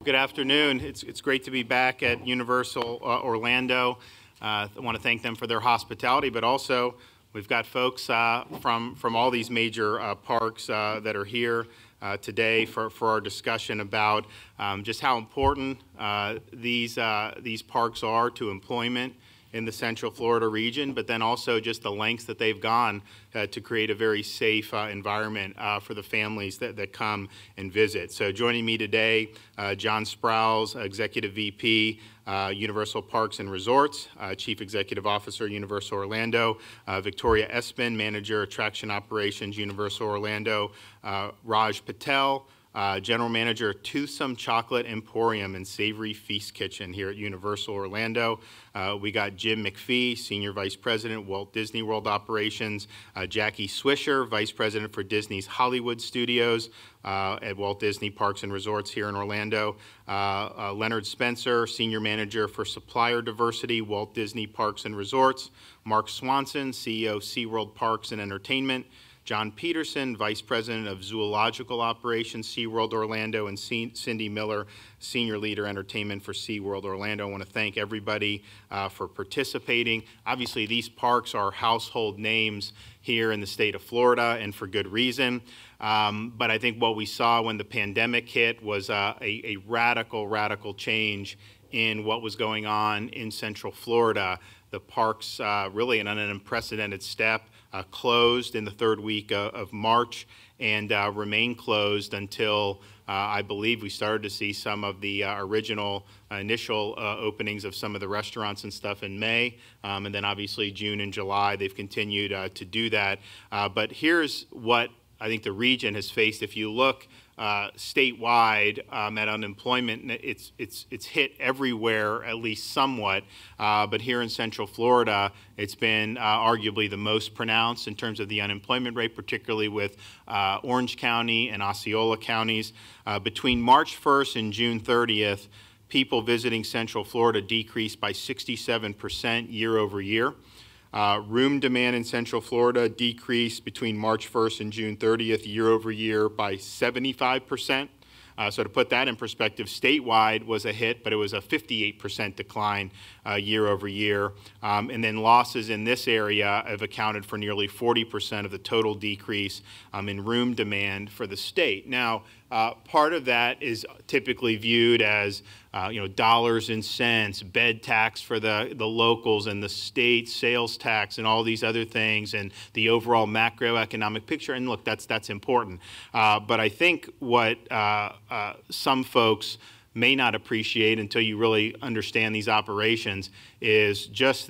Good afternoon. It's great to be back at Universal Orlando. I want to thank them for their hospitality, but also we've got folks from all these major parks that are here today for our discussion about just how important these parks are to employment in the Central Florida region, but then also just the lengths that they've gone to create a very safe environment for the families that come and visit. So joining me today, John Sprouse, Executive VP, Universal Parks and Resorts, Chief Executive Officer, Universal Orlando, Victoria Espin, Manager, Attraction Operations, Universal Orlando, Raj Patel, General Manager, Toothsome Chocolate Emporium and Savory Feast Kitchen here at Universal Orlando. We got Jim McPhee, Senior Vice President, Walt Disney World Operations, Jackie Swisher, Vice President for Disney's Hollywood Studios at Walt Disney Parks and Resorts here in Orlando, Leonard Spencer, Senior Manager for Supplier Diversity, Walt Disney Parks and Resorts, Mark Swanson, CEO, Seaworld Parks and Entertainment, John Peterson, Vice President of Zoological Operations, Seaworld Orlando, and Cindy Miller, Senior Leader Entertainment for Seaworld Orlando. I want to thank everybody for participating. Obviously, these parks are household names here in the state of Florida, and for good reason. But I think what we saw when the pandemic hit was a radical change in what was going on in Central Florida. The parks really in an unprecedented step closed in the third week of March and remain closed until I believe we started to see some of the initial openings of some of the restaurants and stuff in May, and then obviously June and July they've continued to do that. But here's what I think the region has faced. If you look statewide at unemployment, it's hit everywhere at least somewhat, but here in Central Florida it's been arguably the most pronounced in terms of the unemployment rate, particularly with Orange County and Osceola counties. Between March 1st and June 30th, people visiting Central Florida decreased by 67% year over year. Room demand in Central Florida decreased between March 1st and June 30th year over year by 75%. So to put that in perspective, statewide was a hit, but it was a 58% decline year over year. And then losses in this area have accounted for nearly 40% of the total decrease in room demand for the state. Now, part of that is typically viewed as dollars and cents, bed tax for the locals and the state sales tax and all these other things and the overall macroeconomic picture. And look, that's important. But I think what some folks may not appreciate until you really understand these operations is just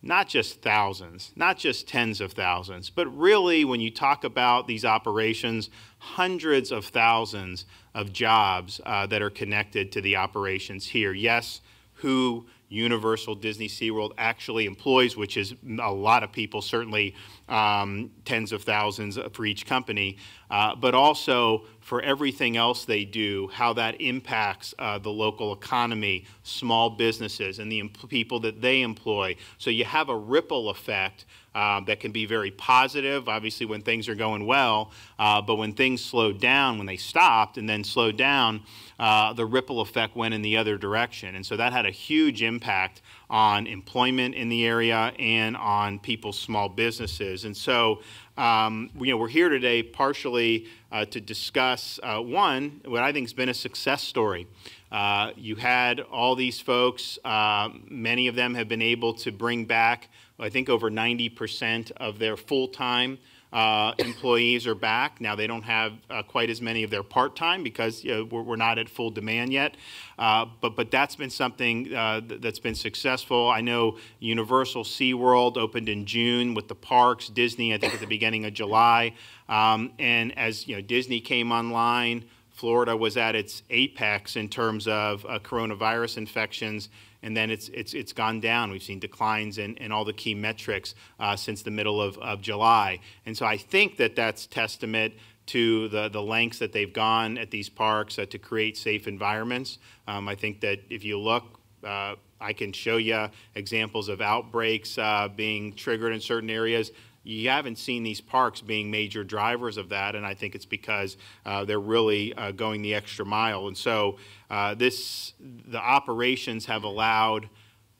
not just thousands, not just tens of thousands, but really when you talk about these operations, hundreds of thousands of jobs that are connected to the operations here. Yes, who Universal Disney SeaWorld actually employs, which is a lot of people, certainly tens of thousands for each company, but also for everything else they do, how that impacts the local economy, small businesses, and the people that they employ. So you have a ripple effect that can be very positive, obviously, when things are going well, but when things slowed down, when they stopped and then slowed down, the ripple effect went in the other direction. And so that had a huge impact on employment in the area and on people's small businesses. And so we're here today partially to discuss, one, what I think has been a success story. You had all these folks, many of them have been able to bring back, I think, over 90% of their full-time employees are back. Now, they don't have quite as many of their part-time because we're not at full demand yet. But that's been something that's been successful. I know Universal SeaWorld opened in June with the parks, Disney, I think, at the beginning of July. And as Disney came online, Florida was at its apex in terms of coronavirus infections, and then it's gone down. We've seen declines in all the key metrics since the middle of July. And so I think that's testament to the lengths that they've gone at these parks to create safe environments. I think that if you look, I can show you examples of outbreaks being triggered in certain areas. you haven't seen these parks being major drivers of that, and I think it's because they're really going the extra mile. And so the operations have allowed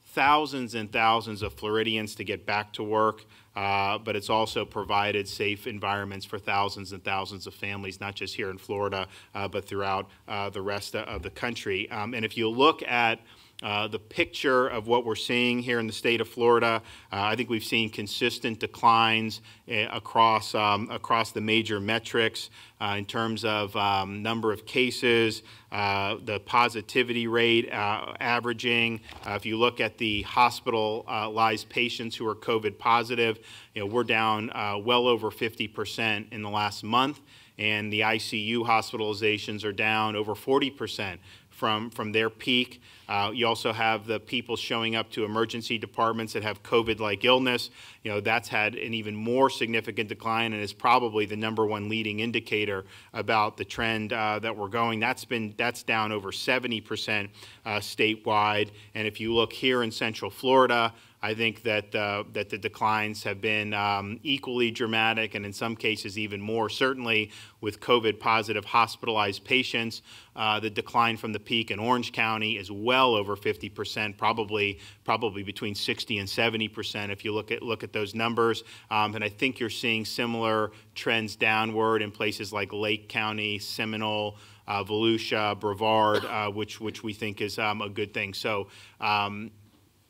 thousands and thousands of Floridians to get back to work, but it's also provided safe environments for thousands and thousands of families, not just here in Florida, but throughout the rest of the country. And if you look at the picture of what we're seeing here in the state of Florida, I think we've seen consistent declines across the major metrics in terms of number of cases, the positivity rate averaging. If you look at the hospitalized patients who are COVID positive, we're down well over 50% in the last month, and the ICU hospitalizations are down over 40% from their peak. You also have the people showing up to emergency departments that have COVID-like illness. That's had an even more significant decline and is probably the #1 leading indicator about the trend that we're going. That's down over 70% statewide. And if you look here in Central Florida, I think that the declines have been equally dramatic, and in some cases even more. Certainly with COVID-positive hospitalized patients, the decline from the peak in Orange County is well over 50%, probably between 60 and 70% if you look at those numbers. And I think you're seeing similar trends downward in places like Lake County, Seminole, Volusia, Brevard, which we think is a good thing. So.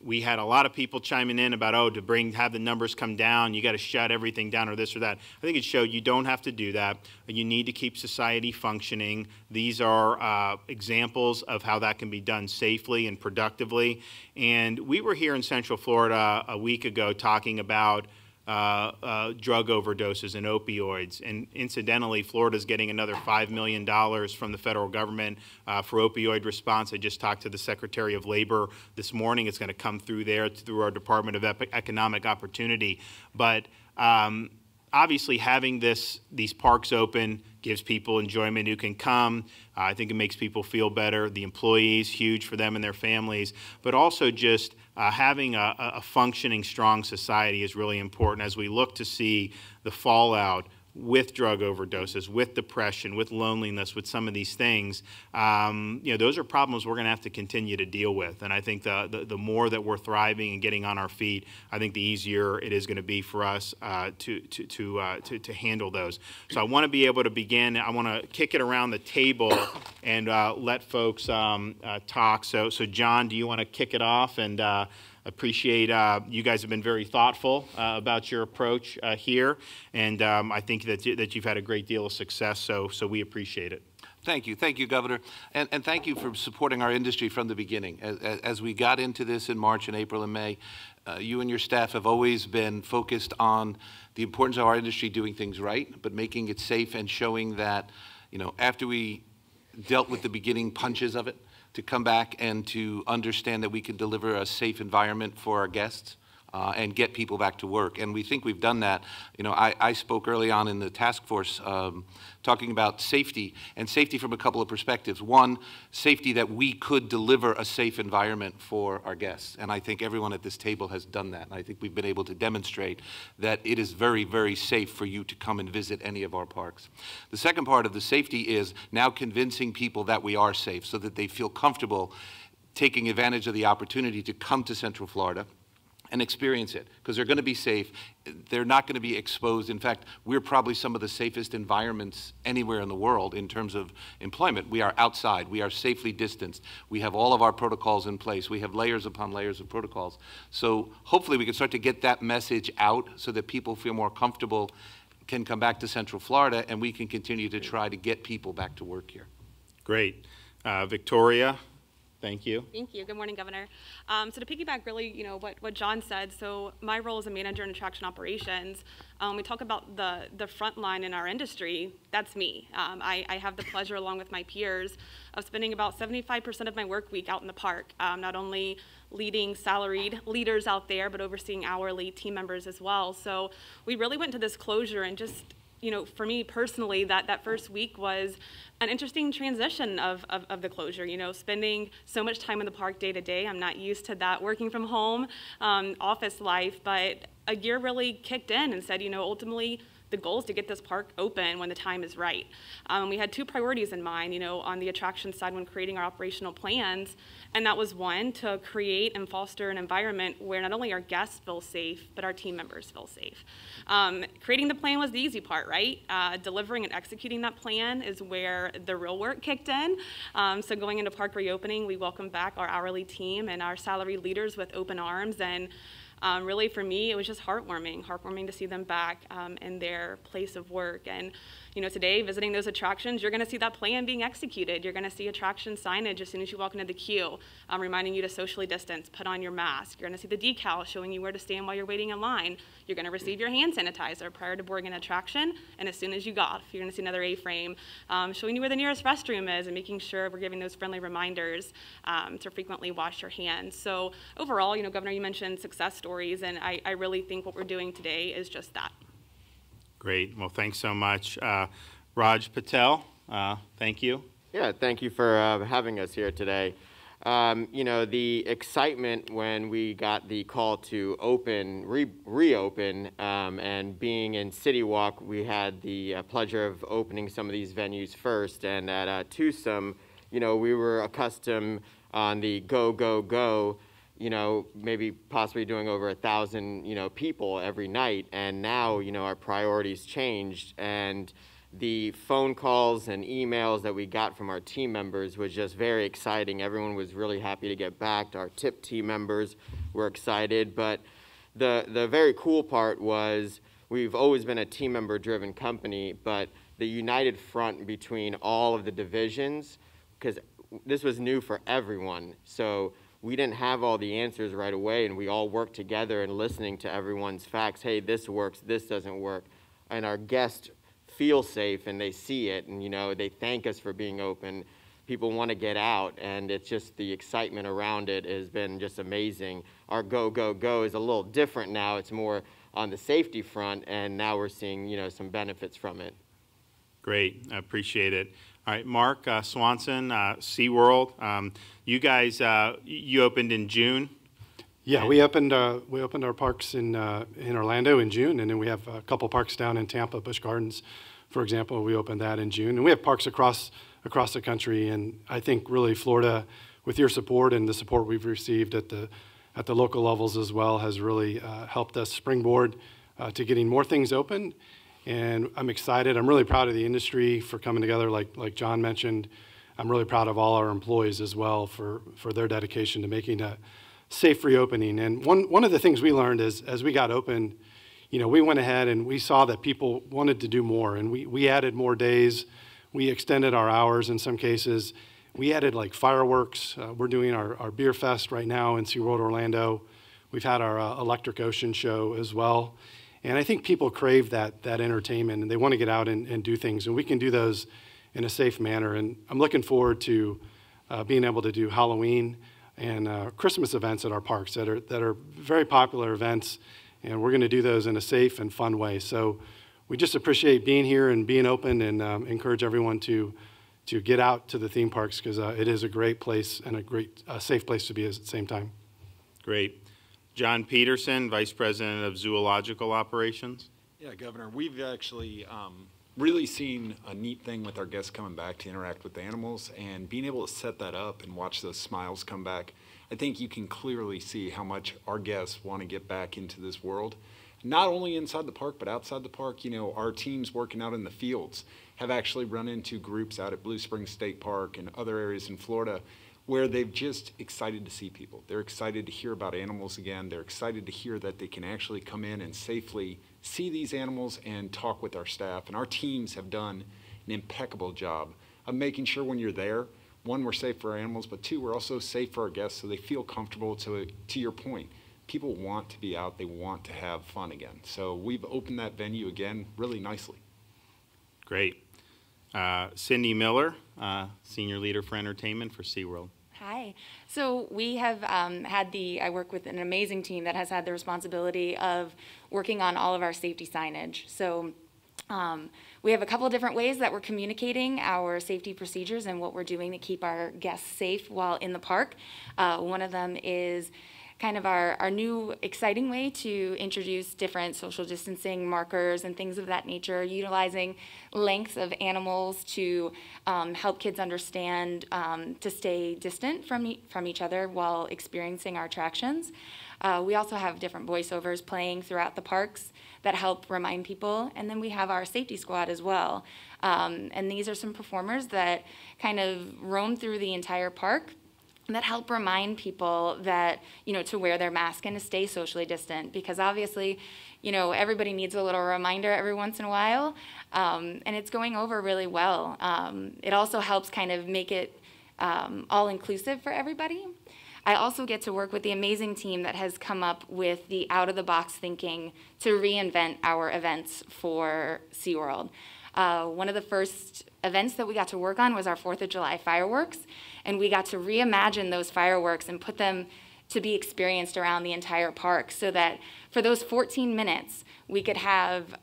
We had a lot of people chiming in about, have the numbers come down, you got to shut everything down or this or that. I think it showed you don't have to do that. You need to keep society functioning. These are examples of how that can be done safely and productively. And we were here in Central Florida a week ago talking about drug overdoses and opioids. And incidentally, Florida's getting another $5 million from the federal government for opioid response. I just talked to the Secretary of Labor this morning. It's going to come through there, through our Department of Economic Opportunity. But obviously having these parks open gives people enjoyment who can come. I think it makes people feel better. The employees, huge for them and their families. But also just having a functioning, strong society is really important as we look to see the fallout with drug overdoses, with depression, with loneliness, with some of these things. Those are problems we're going to have to continue to deal with. And I think the more that we're thriving and getting on our feet, I think the easier it is going to be for us to handle those. So I want to be able to begin. I want to kick it around the table and let folks talk. So John, do you want to kick it off? And appreciate you guys have been very thoughtful about your approach here, and I think that you've had a great deal of success, so we appreciate it. Thank you, Governor, and thank you for supporting our industry from the beginning. As we got into this in March and April and May, you and your staff have always been focused on the importance of our industry doing things right, but making it safe and showing that, after we dealt with the beginning punches of it, to come back and to understand that we can deliver a safe environment for our guests and get people back to work. And we think we've done that. I spoke early on in the task force talking about safety, and safety from a couple of perspectives. One, safety that we could deliver a safe environment for our guests. And I think everyone at this table has done that. And I think we've been able to demonstrate that it is very, very safe for you to come and visit any of our parks. The second part of the safety is now convincing people that we are safe so that they feel comfortable taking advantage of the opportunity to come to Central Florida and experience it, because they're going to be safe. They're not going to be exposed. In fact, we're probably some of the safest environments anywhere in the world in terms of employment. We are outside. We are safely distanced. We have all of our protocols in place. We have layers upon layers of protocols. So hopefully we can start to get that message out so that people feel more comfortable, can come back to Central Florida, and we can continue to try to get people back to work here. Great. Victoria? Thank you. Thank you. Good morning, Governor. So to piggyback really, what John said, so my role as a manager in attraction operations, we talk about the front line in our industry, that's me. I have the pleasure, along with my peers, of spending about 75% of my work week out in the park, not only leading salaried leaders out there, but overseeing hourly team members as well. So we really went to this closure and just for me personally, that first week was an interesting transition of the closure, spending so much time in the park day to day. I'm not used to that working from home, office life, but a gear really kicked in and said, ultimately, the goal is to get this park open when the time is right. We had two priorities in mind, on the attraction side when creating our operational plans, and that was one, to create and foster an environment where not only our guests feel safe, but our team members feel safe. Creating the plan was the easy part, right? Delivering and executing that plan is where the real work kicked in. So going into park reopening, we welcomed back our hourly team and our salary leaders with open arms, and really, for me, it was just heartwarming to see them back in their place of work. And, today, visiting those attractions, you're going to see that plan being executed. You're going to see attraction signage as soon as you walk into the queue, reminding you to socially distance, put on your mask. You're going to see the decal showing you where to stand while you're waiting in line. You're going to receive your hand sanitizer prior to boarding an attraction, and as soon as you get off, you're going to see another A-frame showing you where the nearest restroom is and making sure we're giving those friendly reminders to frequently wash your hands. So overall, Governor, you mentioned success stories, and I really think what we're doing today is just that. Great. Well, thanks so much. Raj Patel, thank you. Yeah, thank you for having us here today. The excitement when we got the call to reopen, and being in City Walk, we had the pleasure of opening some of these venues first. And at Tucson, we were accustomed on the go, go, go, maybe possibly doing over 1,000, people every night. And now, our priorities changed, and the phone calls and emails that we got from our team members was just very exciting. Everyone was really happy to get back. Our TIP team members were excited. But the very cool part was we've always been a team member driven company, but the united front between all of the divisions, because this was new for everyone. So we didn't have all the answers right away, and we all worked together and listening to everyone's facts. Hey, this works, this doesn't work. And our guests feel safe, and they see it, and they thank us for being open. People want to get out, and it's just the excitement around it has been just amazing. Our go, go, go is a little different now. It's more on the safety front, and now we're seeing some benefits from it. Great, I appreciate it. All right, Mark Swanson, Seaworld. You guys, you opened in June. Yeah, we opened our parks in Orlando in June, and then we have a couple parks down in Tampa, Busch Gardens, for example. We opened that in June, and we have parks across the country. And I think really Florida, with your support and the support we've received at the local levels as well, has really helped us springboard to getting more things open. And I'm excited. I'm really proud of the industry for coming together, like John mentioned. I'm really proud of all our employees as well for their dedication to making a safe reopening. And one of the things we learned is, as we got open, we went ahead and we saw that people wanted to do more, and we added more days. We extended our hours in some cases. We added like fireworks. We're doing our beer fest right now in SeaWorld Orlando. We've had our Electric Ocean show as well. And I think people crave that entertainment, and they want to get out and do things, and we can do those in a safe manner. And I'm looking forward to being able to do Halloween and Christmas events at our parks that are very popular events, and we're going to do those in a safe and fun way. So we just appreciate being here and being open, and encourage everyone to get out to the theme parks, because it is a great place and a great safe place to be at the same time. Great. John Peterson, Vice President of Zoological Operations. Yeah, Governor, we've actually really seen a neat thing with our guests coming back to interact with the animals, and being able to set that up and watch those smiles come back. I think you can clearly see how much our guests want to get back into this world, not only inside the park, but outside the park. Our teams working out in the fields have actually run into groups out at Blue Springs State Park and other areas in Florida where they've just excited to see people. They're excited to hear about animals again. They're excited to hear that they can actually come in and safely see these animals and talk with our staff. And our teams have done an impeccable job of making sure when you're there, one, we're safe for our animals, but two, we're also safe for our guests so they feel comfortable. To your point, people want to be out. They want to have fun again. So we've opened that venue again really nicely. Great. Cindy Miller, Senior Leader for Entertainment for SeaWorld. Hi. So we have I work with an amazing team that has had the responsibility of working on all of our safety signage. So We have a couple different ways that we're communicating our safety procedures and what we're doing to keep our guests safe while in the park. One of them is kind of our new exciting way to introduce different social distancing markers and things of that nature, utilizing lengths of animals to help kids understand to stay distant from each other while experiencing our attractions. We also have different voiceovers playing throughout the parks that help remind people, and then we have our safety squad as well. And these are some performers that kind of roam through the entire park that help remind people that, to wear their mask and to stay socially distant, because obviously, everybody needs a little reminder every once in a while, and it's going over really well. It also helps kind of make it all-inclusive for everybody. I also get to work with the amazing team that has come up with the out-of-the-box thinking to reinvent our events for Seaworld. One of the first events that we got to work on was our 4th of July fireworks, and we got to reimagine those fireworks and put them to be experienced around the entire park, so that for those 14 minutes, we could have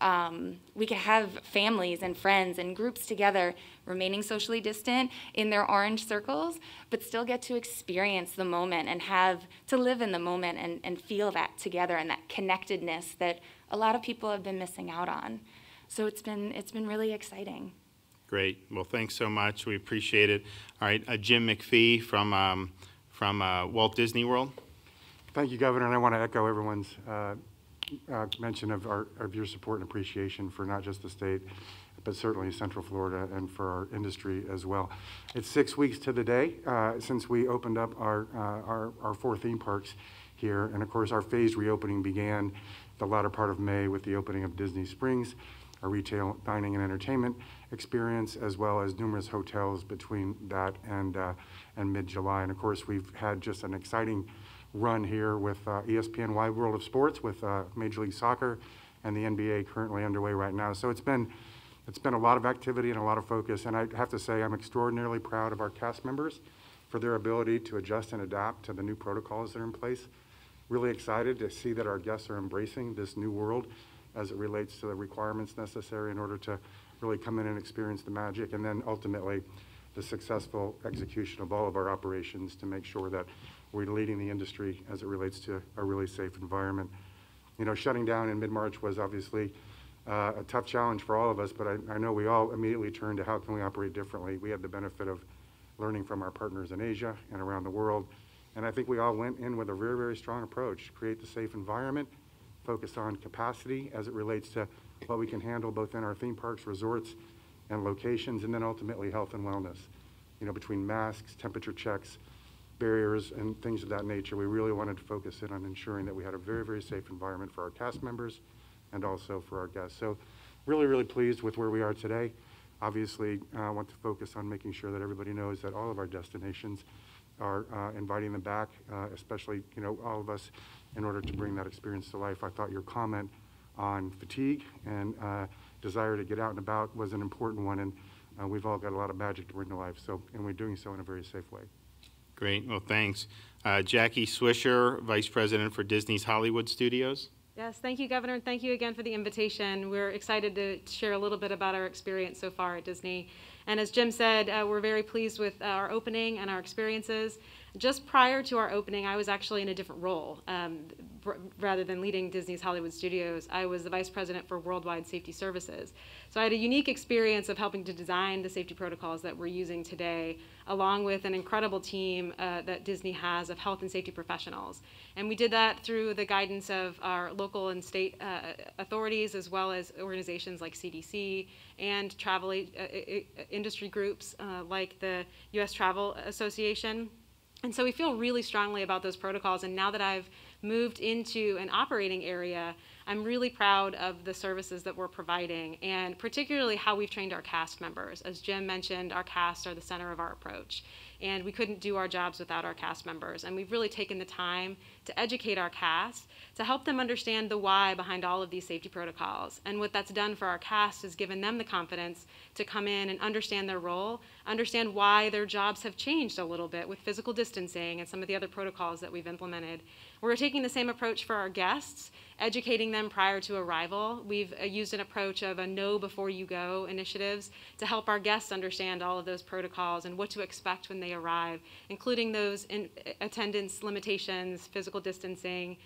families and friends and groups together, remaining socially distant in their orange circles, but still get to experience the moment and have to live in the moment and feel that together and that connectedness that a lot of people have been missing out on. So it's been really exciting. Great. Well, thanks so much. We appreciate it. All right, Jim McPhee from Walt Disney World. Thank you, Governor, and I want to echo everyone's mention of your support and appreciation for not just the state, but certainly Central Florida and for our industry as well. It's 6 weeks to the day since we opened up our 4 theme parks here, and of course our phased reopening began the latter part of May with the opening of Disney Springs, our retail, dining, and entertainment experience, as well as numerous hotels between that and mid-July. And of course, we've had just an exciting run here with ESPN Wide World of Sports, with Major League Soccer and the NBA currently underway right now. So it's been a lot of activity and a lot of focus. And I have to say, I'm extraordinarily proud of our cast members for their ability to adjust and adapt to the new protocols that are in place. Really excited to see that our guests are embracing this new world as it relates to the requirements necessary in order to really come in and experience the magic, and then ultimately the successful execution of all of our operations to make sure that we're leading the industry as it relates to a really safe environment. Shutting down in mid-March was obviously a tough challenge for all of us, but I know we all immediately turned to how can we operate differently. We had the benefit of learning from our partners in Asia and around the world, and I think we all went in with a very, very strong approach: create the safe environment, focus on capacity as it relates to what we can handle both in our theme parks, resorts, and locations, and then ultimately health and wellness. Between masks, temperature checks, barriers, and things of that nature, we really wanted to focus in on ensuring that we had a very, very safe environment for our cast members and also for our guests. So really, really pleased with where we are today. Obviously, I want to focus on making sure that everybody knows that all of our destinations are inviting them back, especially, all of us, in order to bring that experience to life. I thought your comment on fatigue and desire to get out and about was an important one, and we've all got a lot of magic to bring to life, and we're doing so in a very safe way. Great. Well, thanks. Jackie Swisher, Vice President for Disney's Hollywood Studios. Yes, thank you, Governor, and thank you again for the invitation. We're excited to share a little bit about our experience so far at Disney. And as Jim said, we're very pleased with our opening and our experiences. Just prior to our opening, I was actually in a different role. Rather than leading Disney's Hollywood Studios, I was the Vice President for Worldwide Safety Services. So I had a unique experience of helping to design the safety protocols that we're using today, along with an incredible team that Disney has of health and safety professionals. And we did that through the guidance of our local and state authorities, as well as organizations like CDC and travel industry groups like the U.S. Travel Association. And so we feel really strongly about those protocols, and now that I've moved into an operating area, I'm really proud of the services that we're providing, and particularly how we've trained our cast members. As Jim mentioned, our cast are the center of our approach. and we couldn't do our jobs without our cast members. And we've really taken the time to educate our cast, to help them understand the why behind all of these safety protocols. And what that's done for our cast is given them the confidence to come in and understand their role, understand why their jobs have changed a little bit with physical distancing and some of the other protocols that we've implemented. We're taking the same approach for our guests, educating them prior to arrival. We've used an approach of a know before you go initiatives to help our guests understand all of those protocols and what to expect when they arrive, including those attendance limitations, physical distancing,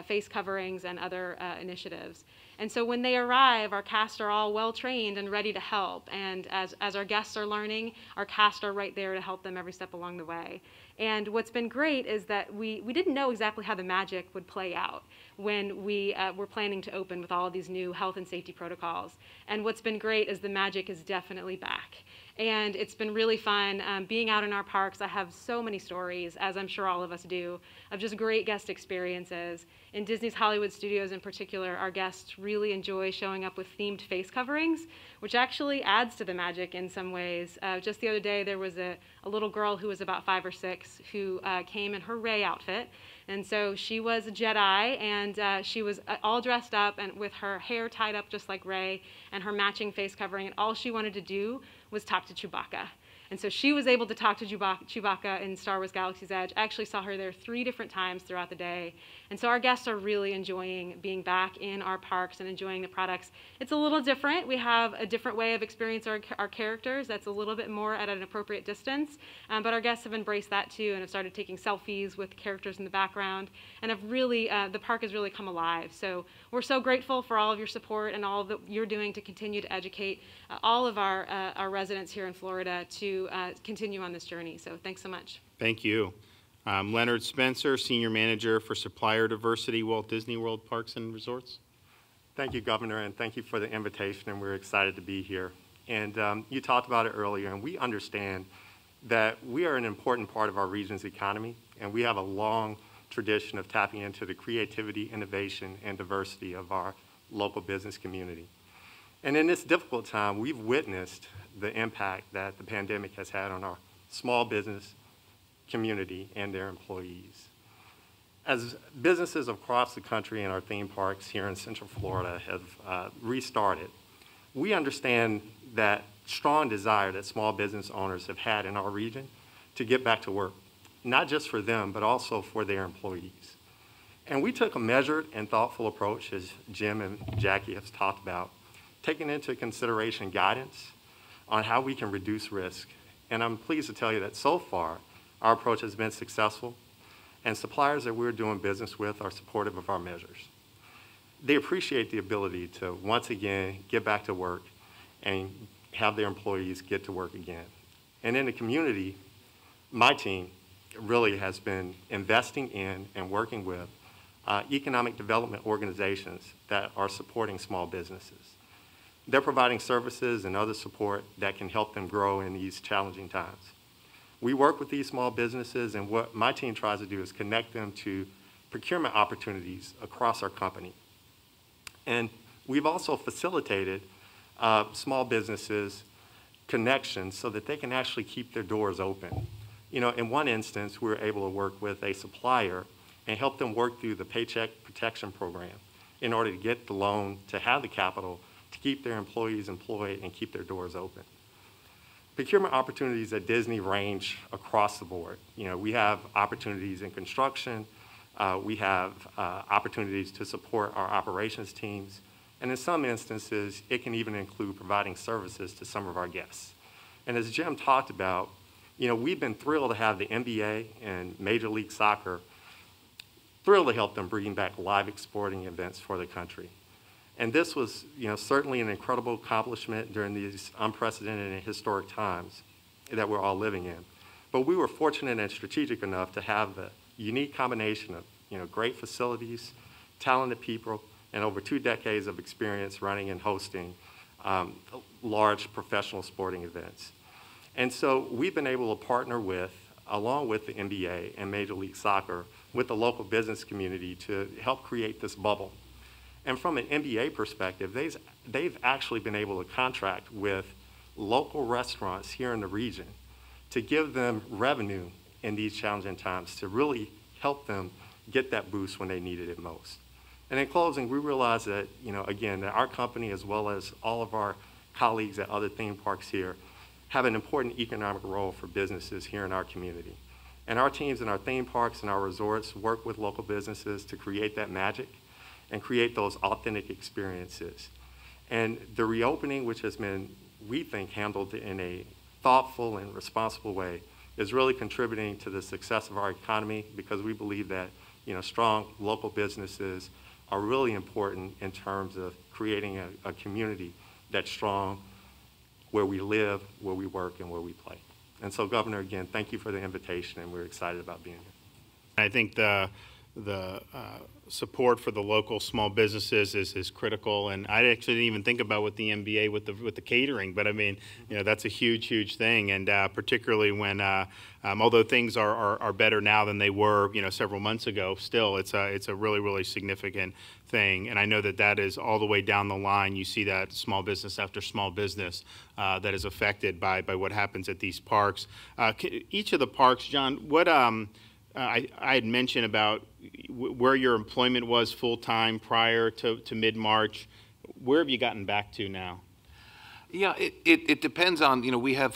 face coverings, and other initiatives. And so when they arrive, our cast are all well trained and ready to help. And as our guests are learning, our cast are right there to help them every step along the way. And what's been great is that we didn't know exactly how the magic would play out when we were planning to open with all of these new health and safety protocols. And what's been great is the magic is definitely back. And it's been really fun being out in our parks. I have so many stories, as I'm sure all of us do, of just great guest experiences. In Disney's Hollywood Studios in particular, our guests really enjoy showing up with themed face coverings, which actually adds to the magic in some ways. Just the other day, there was a little girl who was about 5 or 6 who came in her Rey outfit. And so she was a Jedi, and she was all dressed up and with her hair tied up just like Rey and her matching face covering, and all she wanted to do was talk to Chewbacca. And so she was able to talk to Chewbacca in Star Wars Galaxy's Edge. I actually saw her there 3 different times throughout the day. And so our guests are really enjoying being back in our parks and enjoying the products. It's a little different. We have a different way of experiencing our characters that's a little bit more at an appropriate distance. But our guests have embraced that too and have started taking selfies with characters in the background and have really, the park has really come alive. So we're so grateful for all of your support and all that you're doing to continue to educate all of our residents here in Florida to continue on this journey. So thanks so much. Thank you. Leonard Spencer, Senior Manager for Supplier Diversity, Walt Disney World Parks and Resorts. Thank you, Governor, and thank you for the invitation, and we're excited to be here. And you talked about it earlier, and we understand that we are an important part of our region's economy, and we have a long tradition of tapping into the creativity, innovation, and diversity of our local business community. And in this difficult time, we've witnessed the impact that the pandemic has had on our small business community and their employees. As businesses across the country and our theme parks here in Central Florida have restarted, we understand that strong desire that small business owners have had in our region to get back to work, not just for them, but also for their employees. And we took a measured and thoughtful approach, as Jim and Jackie have talked about, taking into consideration guidance on how we can reduce risk. And I'm pleased to tell you that so far, our approach has been successful, and suppliers that we're doing business with are supportive of our measures. They appreciate the ability to once again get back to work and have their employees get to work again. And in the community, my team really has been investing in and working with economic development organizations that are supporting small businesses. They're providing services and other support that can help them grow in these challenging times. We work with these small businesses, and what my team tries to do is connect them to procurement opportunities across our company. And we've also facilitated small businesses connections so that they can actually keep their doors open. You know, in one instance, we were able to work with a supplier and help them work through the Paycheck Protection Program in order to get the loan to have the capital to keep their employees employed and keep their doors open. Procurement opportunities at Disney range across the board. You know, we have opportunities in construction, we have opportunities to support our operations teams, and in some instances, it can even include providing services to some of our guests. And as Jim talked about, you know, we've been thrilled to have the NBA and Major League Soccer, thrilled to help them bring back live sporting events for the country. And this was, you know, certainly an incredible accomplishment during these unprecedented and historic times that we're all living in. But we were fortunate and strategic enough to have the unique combination of, you know, great facilities, talented people, and over 2 decades of experience running and hosting large professional sporting events. And so we've been able to partner with, along with the NBA and Major League Soccer, with the local business community to help create this bubble. And from an NBA perspective, they've actually been able to contract with local restaurants here in the region to give them revenue in these challenging times, to really help them get that boost when they needed it most. And in closing, we realize that, again, that our company, as well as all of our colleagues at other theme parks here, have an important economic role for businesses here in our community. And our teams in our theme parks and our resorts work with local businesses to create that magic and create those authentic experiences. And the reopening, which has been, we think, handled in a thoughtful and responsible way, is really contributing to the success of our economy, because we believe that strong local businesses are really important in terms of creating a community that's strong where we live, where we work, and where we play. And so, Governor, again, thank you for the invitation, and we're excited about being here. I think the support for the local small businesses is critical, and I actually didn't even think about with the MBA with the catering, but I mean, that's a huge thing, and particularly when although things are better now than they were several months ago, still it's a really significant thing, and I know that is all the way down the line. You see that small business after small business that is affected by what happens at these parks. Each of the parks, John, what I had mentioned about where your employment was full-time prior to mid-March. Where have you gotten back to now? Yeah, it depends on,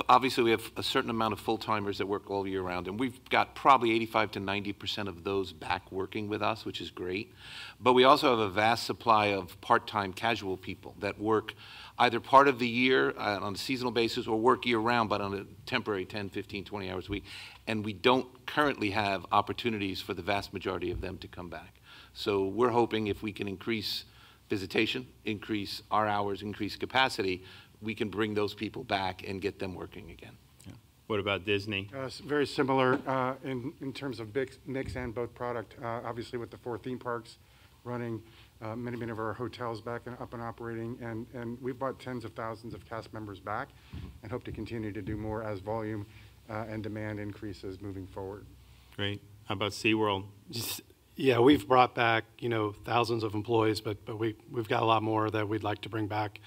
obviously we have a certain amount of full-timers that work all year round, and we've got probably 85 to 90% of those back working with us, which is great. But we also have a vast supply of part-time casual people that work either part of the year on a seasonal basis or work year-round, but on a temporary 10, 15, 20 hours a week. And we don't currently have opportunities for the vast majority of them to come back. So we're hoping if we can increase visitation, increase our hours, increase capacity, we can bring those people back and get them working again. Yeah. What about Disney? Very similar in terms of mix and both product. Obviously with the 4 theme parks running, many of our hotels back and up and operating, and we've brought tens of thousands of cast members back and hope to continue to do more as volume and demand increases moving forward. Great. How about Seaworld? Yeah, we've brought back thousands of employees, but we've got a lot more that we'd like to bring back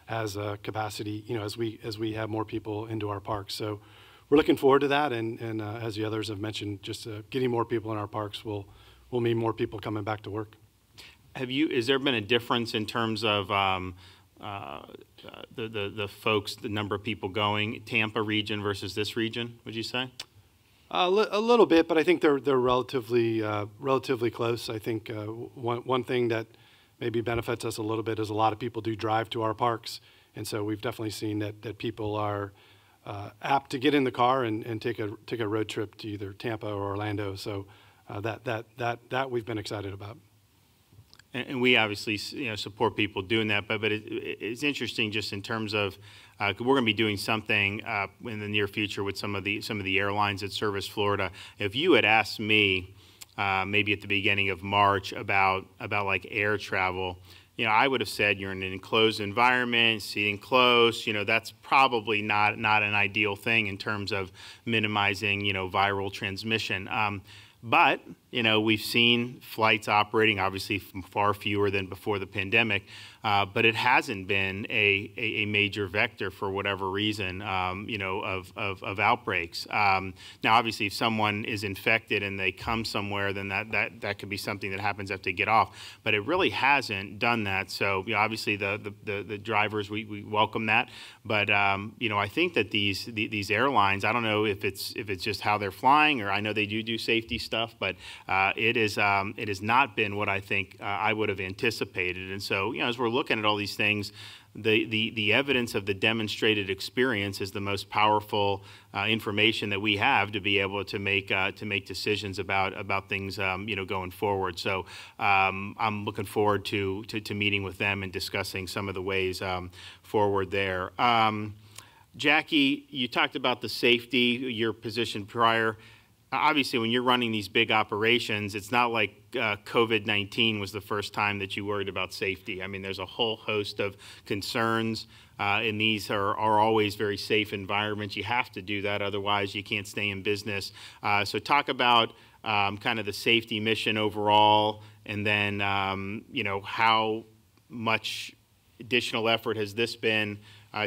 as a capacity, as we have more people into our parks. So we're looking forward to that, and as the others have mentioned, just getting more people in our parks will mean more people coming back to work. Has there been a difference in terms of the folks, the number of people going, Tampa region versus this region, would you say? A little bit, but I think they're relatively close. I think one thing that maybe benefits us a little bit is a lot of people do drive to our parks, and so we've definitely seen that people are apt to get in the car and take a road trip to either Tampa or Orlando. So that we've been excited about. And we obviously support people doing that, but it's interesting just in terms of we're going to be doing something in the near future with some of the airlines that service Florida. If you had asked me maybe at the beginning of March about like air travel, I would have said you're in an enclosed environment, seating close. That's probably not an ideal thing in terms of minimizing viral transmission. But, we've seen flights operating, obviously far fewer than before the pandemic, but it hasn't been a major vector for whatever reason, of outbreaks. Now, obviously, if someone is infected and they come somewhere, then that could be something that happens after they get off. But it really hasn't done that. So, obviously, the drivers, we welcome that. But, I think that these airlines, I don't know if it's just how they're flying, or I know they do safety stuff, but it has not been what I think I would have anticipated. And so, as we're looking at all these things, the evidence of the demonstrated experience is the most powerful information that we have to be able to make decisions about things going forward. So I'm looking forward to meeting with them and discussing some of the ways forward there. Jackie, you talked about the safety, your position prior. Obviously, when you're running these big operations, it's not like COVID-19 was the first time that you worried about safety. I mean, there's a whole host of concerns, and these are always very safe environments. You have to do that, otherwise you can't stay in business. So talk about kind of the safety mission overall, and then, how much additional effort has this been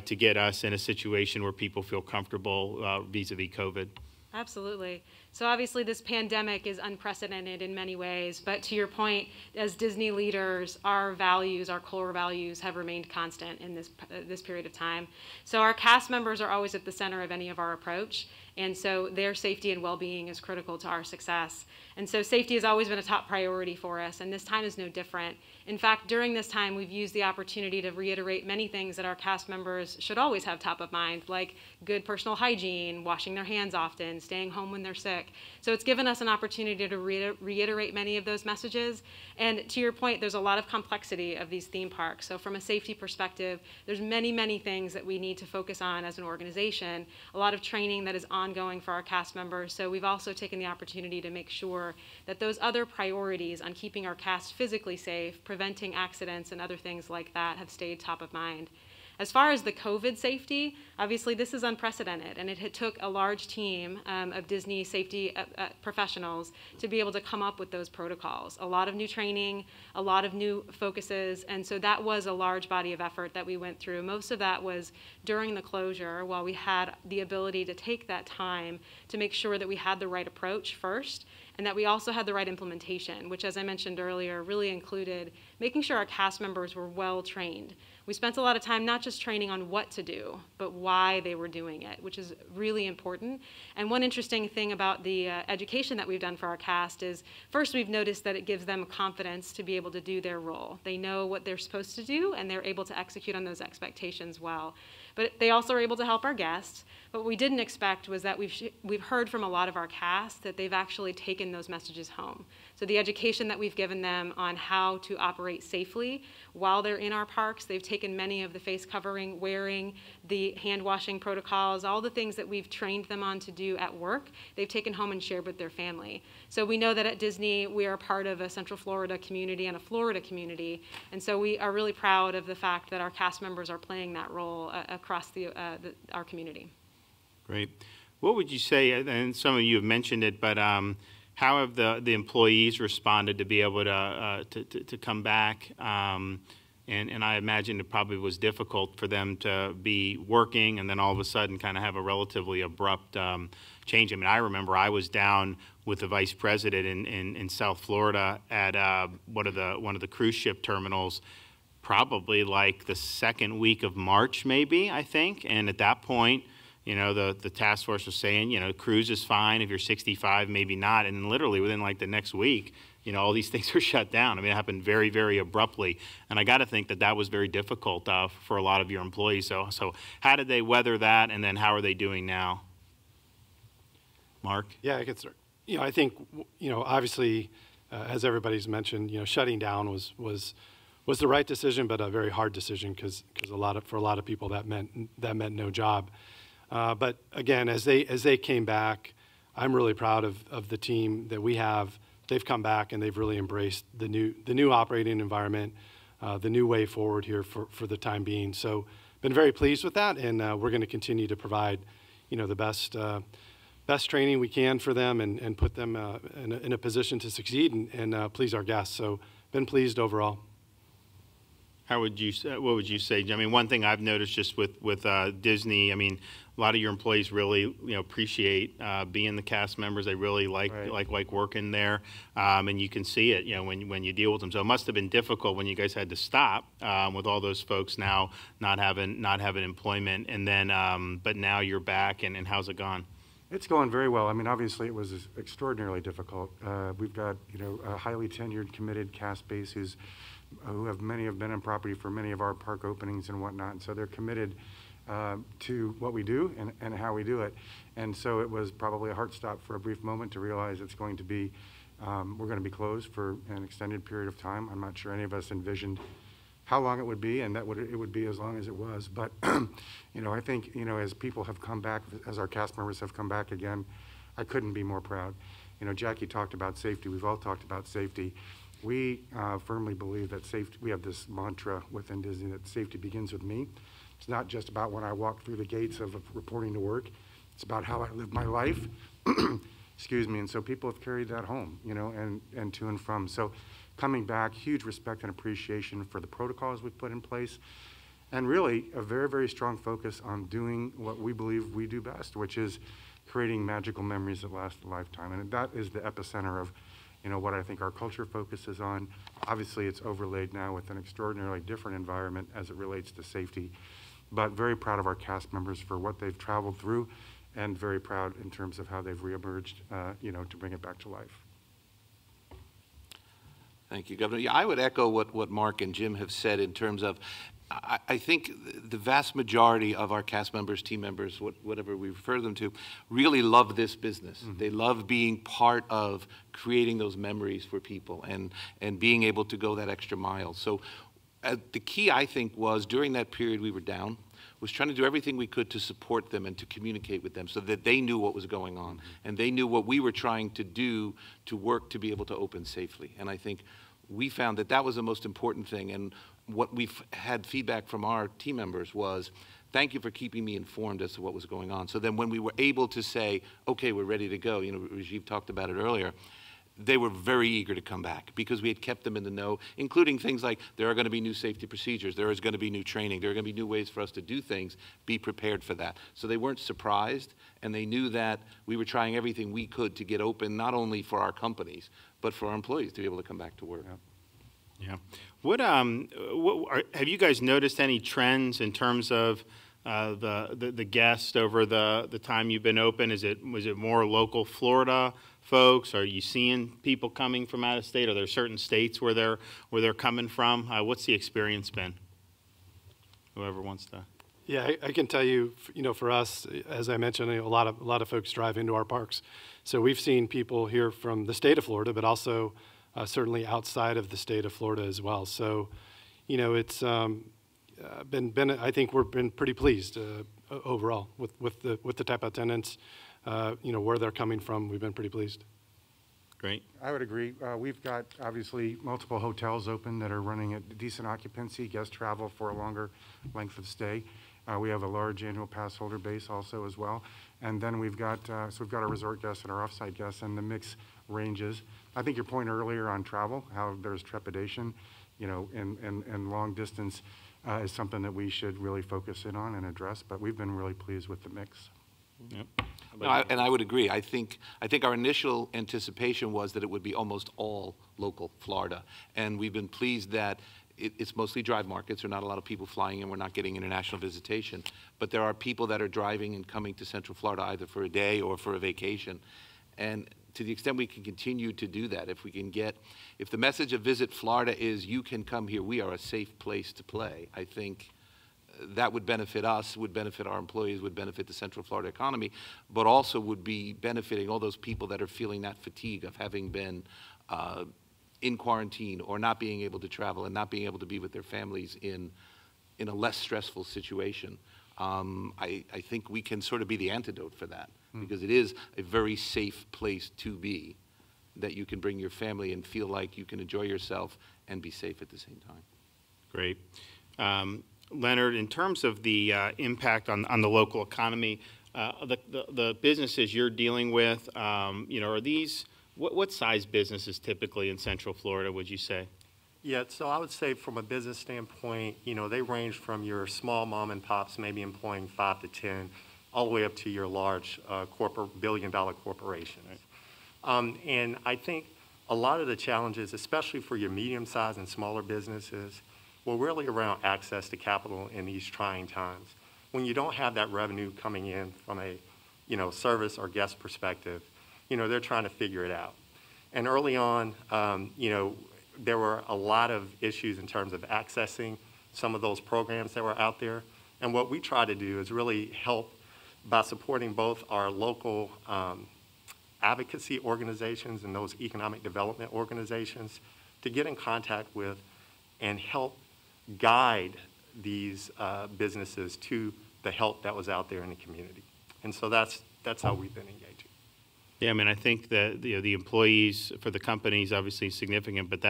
to get us in a situation where people feel comfortable vis-a-vis COVID. Absolutely. So obviously this pandemic is unprecedented in many ways, but to your point, as Disney leaders, our values, our core values have remained constant in this period of time. So our cast members are always at the center of any of our approach, and so their safety and well-being is critical to our success. And so safety has always been a top priority for us, and this time is no different. In fact, during this time, we've used the opportunity to reiterate many things that our cast members should always have top of mind, like good personal hygiene, washing their hands often, staying home when they're sick. So it's given us an opportunity to reiterate many of those messages. And to your point, there's a lot of complexity of these theme parks. So from a safety perspective, there's many, many things that we need to focus on as an organization, a lot of training that is ongoing for our cast members. So we've also taken the opportunity to make sure that those other priorities on keeping our cast physically safe, preventing accidents and other things like that have stayed top of mind. As far as the COVID safety, obviously this is unprecedented, and it took a large team of Disney safety professionals to be able to come up with those protocols. A lot of new training, a lot of new focuses, and so that was a large body of effort that we went through. Most of that was during the closure, while we had the ability to take that time to make sure that we had the right approach first, and that we also had the right implementation, which, as I mentioned earlier, really included making sure our cast members were well trained. We spent a lot of time not just training on what to do, but why they were doing it, which is really important. And one interesting thing about the education that we've done for our cast is, first, we've noticed that it gives them confidence to be able to do their role. They know what they're supposed to do, and they're able to execute on those expectations well. But they also are able to help our guests. But what we didn't expect was that we've heard from a lot of our cast that they've actually taken those messages home. So the education that we've given them on how to operate safely while they're in our parks, they've taken many of the face covering, wearing, the hand washing protocols, all the things that we've trained them on to do at work, they've taken home and shared with their family. So we know that at Disney, we are part of a Central Florida community and a Florida community. And so we are really proud of the fact that our cast members are playing that role across our community. Great. What would you say, and some of you have mentioned it, but how have the employees responded to be able to come back? And I imagine it probably was difficult for them to be working and then all of a sudden kind of have a relatively abrupt change. I mean, I remember I was down with the vice president in South Florida at one of the cruise ship terminals, probably like the second week of March, maybe, I think. And at that point, you know, the task force was saying, you know, cruise is fine. If you're 65, maybe not. And literally within like the next week, you know, all these things were shut down. I mean, it happened very, very abruptly. And I got to think that that was very difficult for a lot of your employees. So how did they weather that? And then how are they doing now? Mark? Yeah, I could start. You know, I think, you know, obviously, as everybody's mentioned, you know, shutting down was the right decision, but a very hard decision because for a lot of people that meant no job. But again, as they came back, I'm really proud of the team that we have. They've come back and they've really embraced the new operating environment, the new way forward here for the time being. So been very pleased with that, and we're going to continue to provide, you know, the best training we can for them and put them in a position to succeed and please our guests. So been pleased overall. What would you say? I mean, one thing I've noticed just with Disney, I mean, a lot of your employees really, you know, appreciate being the cast members. They really like working there, and you can see it, you know, when you deal with them. So it must have been difficult when you guys had to stop with all those folks now not having employment, and then but now you're back, and how's it gone? It's going very well. I mean, obviously it was extraordinarily difficult. We've got, you know, a highly tenured, committed cast base who many have been on property for many of our park openings and whatnot, and so they're committed to what we do and how we do it. And so it was probably a heart stop for a brief moment to realize it's going to be, we're going to be closed for an extended period of time. I'm not sure any of us envisioned how long it would be, and it would be as long as it was. But you know, I think, you know, as people have come back, as our cast members have come back again, I couldn't be more proud. You know, Jackie talked about safety. We've all talked about safety. We firmly believe that safety, we have this mantra within Disney that safety begins with me. It's not just about when I walk through the gates of reporting to work. It's about how I live my life. Excuse me. And so people have carried that home, you know, and to and from. So coming back, huge respect and appreciation for the protocols we've put in place. and really a very, very strong focus on doing what we believe we do best, which is creating magical memories that last a lifetime. And that is the epicenter of, you know, what I think our culture focuses on. Obviously, it's overlaid now with an extraordinarily different environment as it relates to safety, but very proud of our cast members for what they've traveled through, and very proud in terms of how they've reemerged, you know, to bring it back to life. Thank you, Governor. Yeah, I would echo what Mark and Jim have said in terms of, I think the vast majority of our cast members, team members, whatever we refer them to, really love this business. Mm-hmm. They love being part of creating those memories for people and being able to go that extra mile. So the key, I think, was during that period we were down, was trying to do everything we could to support them and to communicate with them so that they knew what was going on, and they knew what we were trying to do to work to be able to open safely. And I think we found that that was the most important thing. And what we've had feedback from our team members was, thank you for keeping me informed as to what was going on. So then when we were able to say, okay, we're ready to go, you know, Rajiv talked about it earlier, they were very eager to come back because we had kept them in the know, including things like there are going to be new safety procedures, there is going to be new training, there are going to be new ways for us to do things, be prepared for that. So they weren't surprised, and they knew that we were trying everything we could to get open, not only for our companies, but for our employees to be able to come back to work. Yeah. Have you guys noticed any trends in terms of the guests over the time you've been open? Was it more local Florida folks? Are you seeing people coming from out of state? Are there certain states where they're coming from? What's the experience been? Whoever wants to. Yeah, I can tell you, you know, for us, as I mentioned, a lot of folks drive into our parks. So we've seen people here from the state of Florida, but also certainly outside of the state of Florida as well. So, you know, it's been I think we've been pretty pleased overall with the type of attendance, you know, where they're coming from. We've been pretty pleased. Great. I would agree. We've got obviously multiple hotels open that are running at decent occupancy, guest travel for a longer length of stay. We have a large annual pass holder base also as well. And then we've got our resort guests and our offsite guests, and the mix ranges. I think your point earlier on travel, how there's trepidation, you know, and long distance is something that we should really focus in on and address, but we've been really pleased with the mix. Yep. No, and I would agree. I think our initial anticipation was that it would be almost all local Florida, and we've been pleased that it's mostly drive markets. There are not a lot of people flying in. We're not getting international visitation, but there are people that are driving and coming to Central Florida either for a day or for a vacation. And to the extent we can continue to do that, if the message of Visit Florida is you can come here, we are a safe place to play, I think that would benefit us, would benefit our employees, would benefit the Central Florida economy, but also would be benefiting all those people that are feeling that fatigue of having been in quarantine or not being able to travel and not being able to be with their families in a less stressful situation. I think we can sort of be the antidote for that, because it is a very safe place to be, that you can bring your family and feel like you can enjoy yourself and be safe at the same time. Great. Leonard, in terms of the impact on the local economy, the businesses you're dealing with, you know, are these, what size businesses typically in Central Florida, would you say? Yeah, so I would say from a business standpoint, you know, they range from your small mom and pops, maybe employing 5 to 10, all the way up to your large billion-dollar corporations. Right. And I think a lot of the challenges, especially for your medium-sized and smaller businesses, were really around access to capital in these trying times. When you don't have that revenue coming in from a, you know, service or guest perspective, you know, they're trying to figure it out. And early on, you know, there were a lot of issues in terms of accessing some of those programs that were out there. And what we try to do is really help by supporting both our local advocacy organizations and those economic development organizations to get in contact with and help guide these businesses to the help that was out there in the community. And so that's how we've been engaging. Yeah, I mean, I think that the employees for the companies obviously significant, but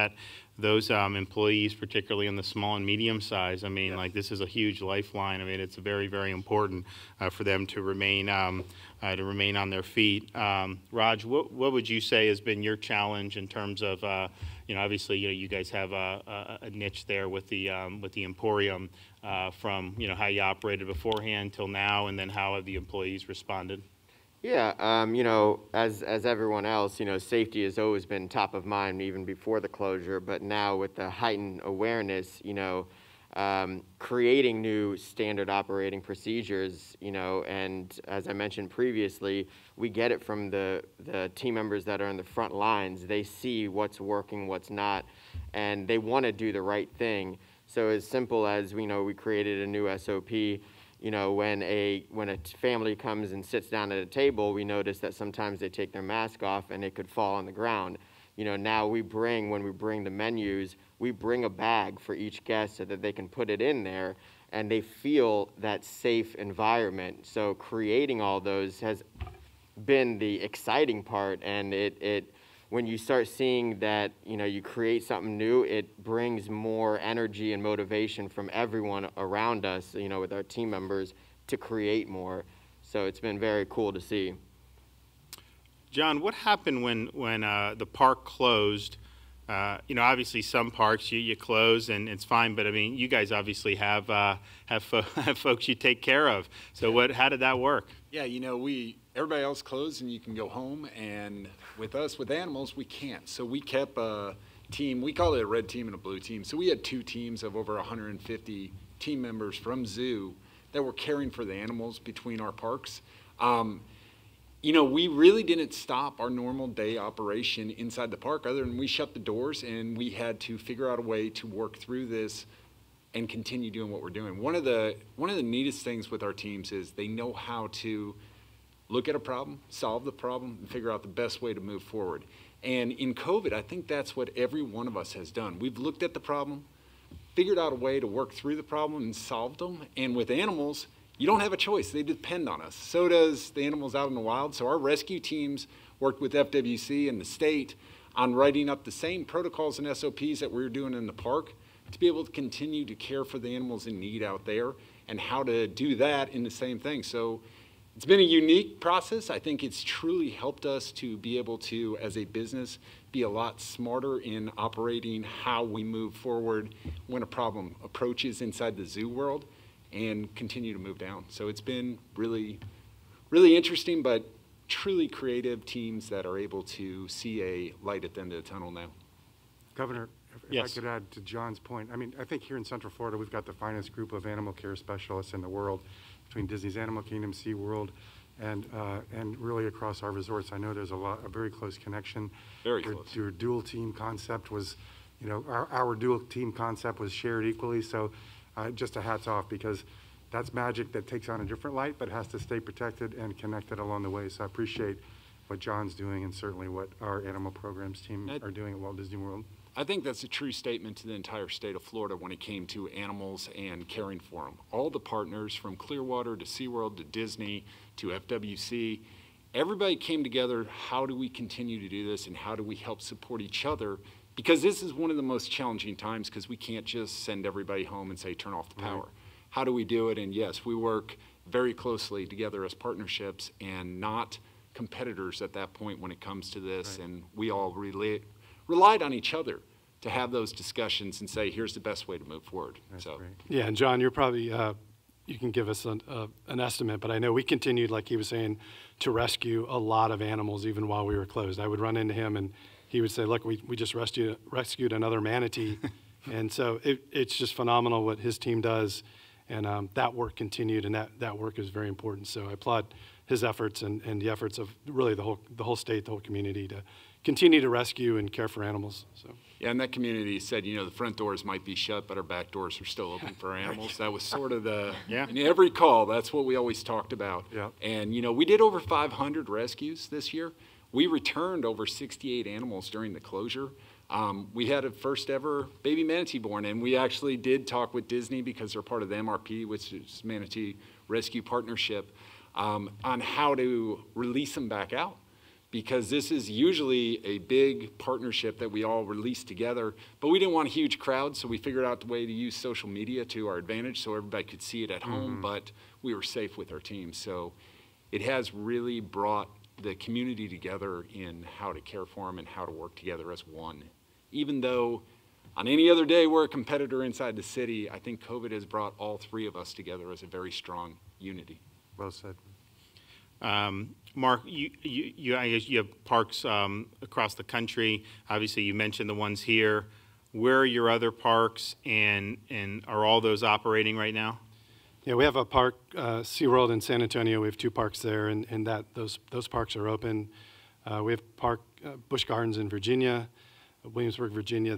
those employees, particularly in the small and medium size, I mean, like this is a huge lifeline. I mean, it's very, very important for them to remain on their feet. Raj, what would you say has been your challenge in terms of obviously you guys have a niche there with the Emporium from how you operated beforehand till now, and then how have the employees responded? Yeah, as everyone else, safety has always been top of mind even before the closure, but now with the heightened awareness, creating new standard operating procedures, and as I mentioned previously, we get it from the team members that are in the front lines. They see what's working, what's not, and they want to do the right thing. So as simple as, we created a new SOP. When a family comes and sits down at a table, we notice that sometimes they take their mask off and it could fall on the ground. Now when we bring the menus, we bring a bag for each guest so that they can put it in there and they feel that safe environment. So creating all those has been the exciting part, and when you start seeing that, you create something new, it brings more energy and motivation from everyone around us, with our team members to create more. So it's been very cool to see. John, what happened when the park closed? Obviously some parks you close and it's fine, but I mean, you guys obviously have folks you take care of. So how did that work? Yeah, everybody else closed and you can go home, and with us, with animals, we can't. So we kept a team, we call it a red team and a blue team. So we had two teams of over 150 team members from zoo that were caring for the animals between our parks. We really didn't stop our normal day operation inside the park, other than we shut the doors and we had to figure out a way to work through this and continue doing what we're doing. One of the neatest things with our teams is they know how to look at a problem, solve the problem, and figure out the best way to move forward. And in COVID, I think that's what every one of us has done. We've looked at the problem, figured out a way to work through the problem and solved them. And with animals, you don't have a choice. They depend on us. So does the animals out in the wild. So our rescue teams worked with FWC and the state on writing up the same protocols and SOPs that we were doing in the park to be able to continue to care for the animals in need out there, and how to do that in the same thing. So it's been a unique process. I think it's truly helped us to be able to, as a business, be a lot smarter in operating how we move forward when a problem approaches inside the zoo world, and continue to move down. So it's been really, really interesting, but truly creative teams that are able to see a light at the end of the tunnel now. Governor, if Yes. I could add to John's point, I think here in Central Florida, we've got the finest group of animal care specialists in the world, between Disney's Animal Kingdom, Seaworld, and really across our resorts. I know there's a very close connection. Very close. Your dual team concept was, our dual team concept was shared equally. So just a hats off, because that's magic that takes on a different light, but has to stay protected and connected along the way. So I appreciate what John's doing, and certainly what our animal programs team are doing at Walt Disney World. I think that's a true statement to the entire state of Florida when it came to animals and caring for them. All the partners, from Clearwater to SeaWorld to Disney to FWC, everybody came together. How do we continue to do this, and how do we help support each other? Because this is one of the most challenging times, because we can't just send everybody home and say, turn off the power. Right. How do we do it? And yes, we work very closely together as partnerships and not competitors at that point when it comes to this. Right. And we all relied on each other to have those discussions and say, here's the best way to move forward. That's so great. Yeah, and John, you're probably, you can give us an estimate, but I know we continued, like he was saying, to rescue a lot of animals even while we were closed. I would run into him and he would say, look, we just rescued another manatee. And so it's just phenomenal what his team does. And that work continued, and that work is very important. So I applaud his efforts and the efforts of really the whole state, the whole community, to continue to rescue and care for animals. So. Yeah, and that community said, the front doors might be shut, but our back doors are still open for animals. That was sort of in every call, that's what we always talked about. Yeah. And, we did over 500 rescues this year. We returned over 68 animals during the closure. We had a first ever baby manatee born, and we actually did talk with Disney, because they're part of the MRP, which is Manatee Rescue Partnership, on how to release them back out. because this is usually a big partnership that we all release together, but we didn't want a huge crowd, so we figured out the way to use social media to our advantage so everybody could see it at home, but we were safe with our team. So it has really brought the community together in how to care for them and how to work together as one. Even though on any other day we're a competitor inside the city, I think COVID has brought all three of us together as a very strong unity. Well said. Mark, I guess you have parks across the country. Obviously, you mentioned the ones here. Where are your other parks, and are all those operating right now? Yeah, we have a park, Seaworld in San Antonio. We have 2 parks there, and those parks are open. We have Busch Gardens in Virginia, Williamsburg, Virginia.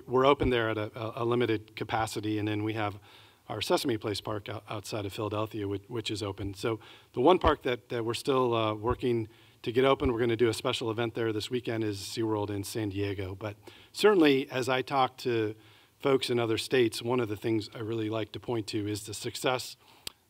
We're open there at a limited capacity, and then we have our Sesame Place Park outside of Philadelphia, which is open. So the one park that we're still working to get open, we're going to do a special event there this weekend, is SeaWorld in San Diego. But certainly, as I talk to folks in other states, one of the things I really like to point to is the success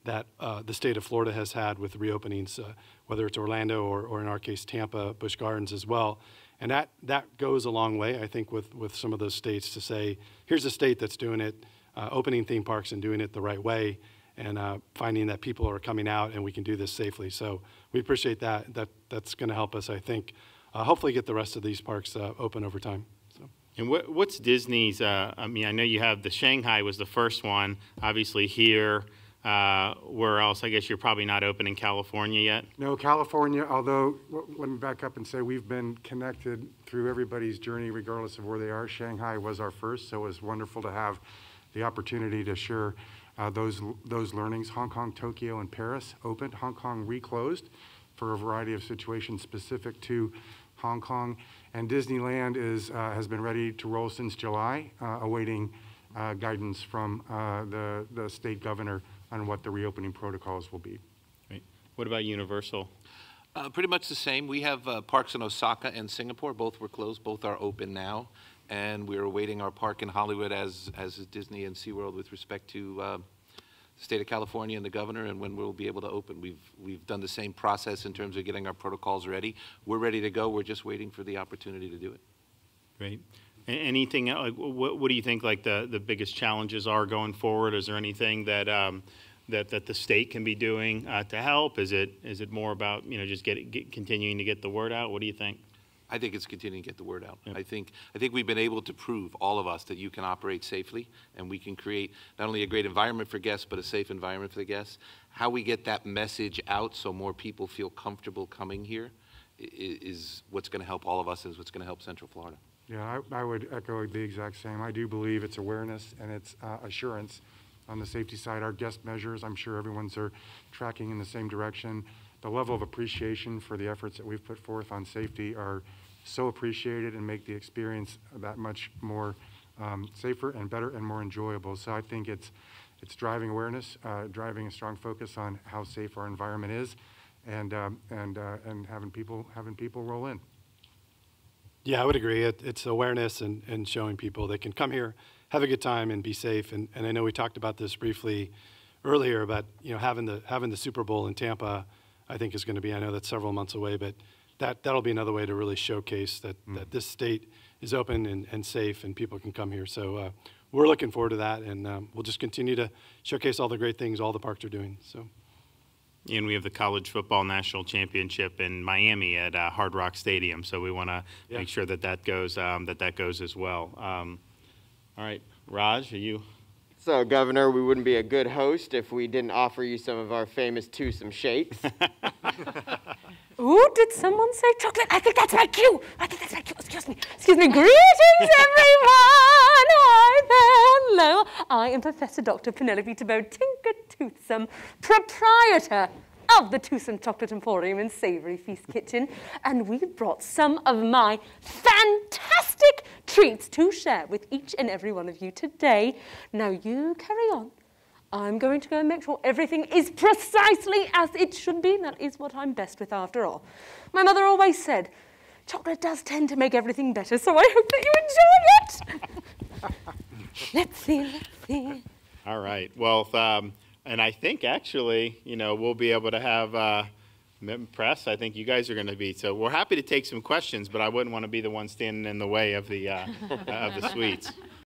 that the state of Florida has had with reopenings, whether it's Orlando or in our case, Tampa, Busch Gardens as well. And that goes a long way, I think, with some of those states to say, here's a state that's doing it, opening theme parks and doing it the right way, and finding that people are coming out and we can do this safely. So we appreciate that. That's going to help us, I think, hopefully get the rest of these parks open over time. So. And what's Disney's, I mean, I know you have the Shanghai was the first one, obviously here. Where else? I guess you're probably not open in California yet? No, California, although, let me back up and say we've been connected through everybody's journey regardless of where they are. Shanghai was our first, so it was wonderful to have the opportunity to share those learnings. Hong Kong, Tokyo, and Paris opened. Hong Kong reclosed for a variety of situations specific to Hong Kong. And Disneyland has been ready to roll since July, awaiting guidance from the state governor on what the reopening protocols will be. Right. What about Universal? Pretty much the same. We have parks in Osaka and Singapore. Both were closed. Both are open now. And we're awaiting our park in Hollywood, as is Disney and SeaWorld, with respect to the state of California and the governor, and when we'll be able to open. We've done the same process in terms of getting our protocols ready. We're ready to go. We're just waiting for the opportunity to do it. Great. Anything, like, what do you think, like, the biggest challenges are going forward? Is there anything that that the state can be doing to help? Is it more about, you know, just continuing to get the word out? What do you think? I think it's continuing to get the word out. Yep. I think we've been able to prove, all of us, that you can operate safely, and we can create not only a great environment for guests, but a safe environment for the guests. How we get that message out so more people feel comfortable coming here is what's going to help all of us, is what's going to help Central Florida. Yeah, I would echo the exact same. I do believe it's awareness and it's assurance on the safety side. Our guest measures, I'm sure everyone's are tracking in the same direction. The level of appreciation for the efforts that we've put forth on safety are so appreciated and make the experience that much more safer and better and more enjoyable. So I think it's driving awareness, driving a strong focus on how safe our environment is, and having people roll in. Yeah, I would agree. It's awareness and showing people they can come here, have a good time, and be safe. And I know we talked about this briefly earlier, about, you know, having the Super Bowl in Tampa, I think is going to be, I know that's several months away, but that'll be another way to really showcase that this state is open and safe and people can come here. So we're looking forward to that, and we'll just continue to showcase all the great things all the parks are doing. So. And we have the college football national championship in Miami at Hard Rock Stadium, so we want to make sure that goes as well. All right, Raj, are you? So, Governor, we wouldn't be a good host if we didn't offer you some of our famous twosome shakes. Ooh, did someone say chocolate? I think that's my cue. Excuse me. Greetings, everyone. Hi there. Hello. I am Professor Dr. Penelope Tebow Tinker Toothsome, proprietor of the Toothsome Chocolate Emporium and Savory Feast Kitchen, and we've brought some of my fantastic treats to share with each and every one of you today. Now you carry on. I'm going to go and make sure everything is precisely as it should be. That is what I'm best with, after all. My mother always said, chocolate does tend to make everything better, so I hope that you enjoy it. Let's see. All right. Well, and I think actually, you know, we'll be able to have Press, I think you guys are going to be. So we're happy to take some questions, but I wouldn't want to be the one standing in the way of the sweets.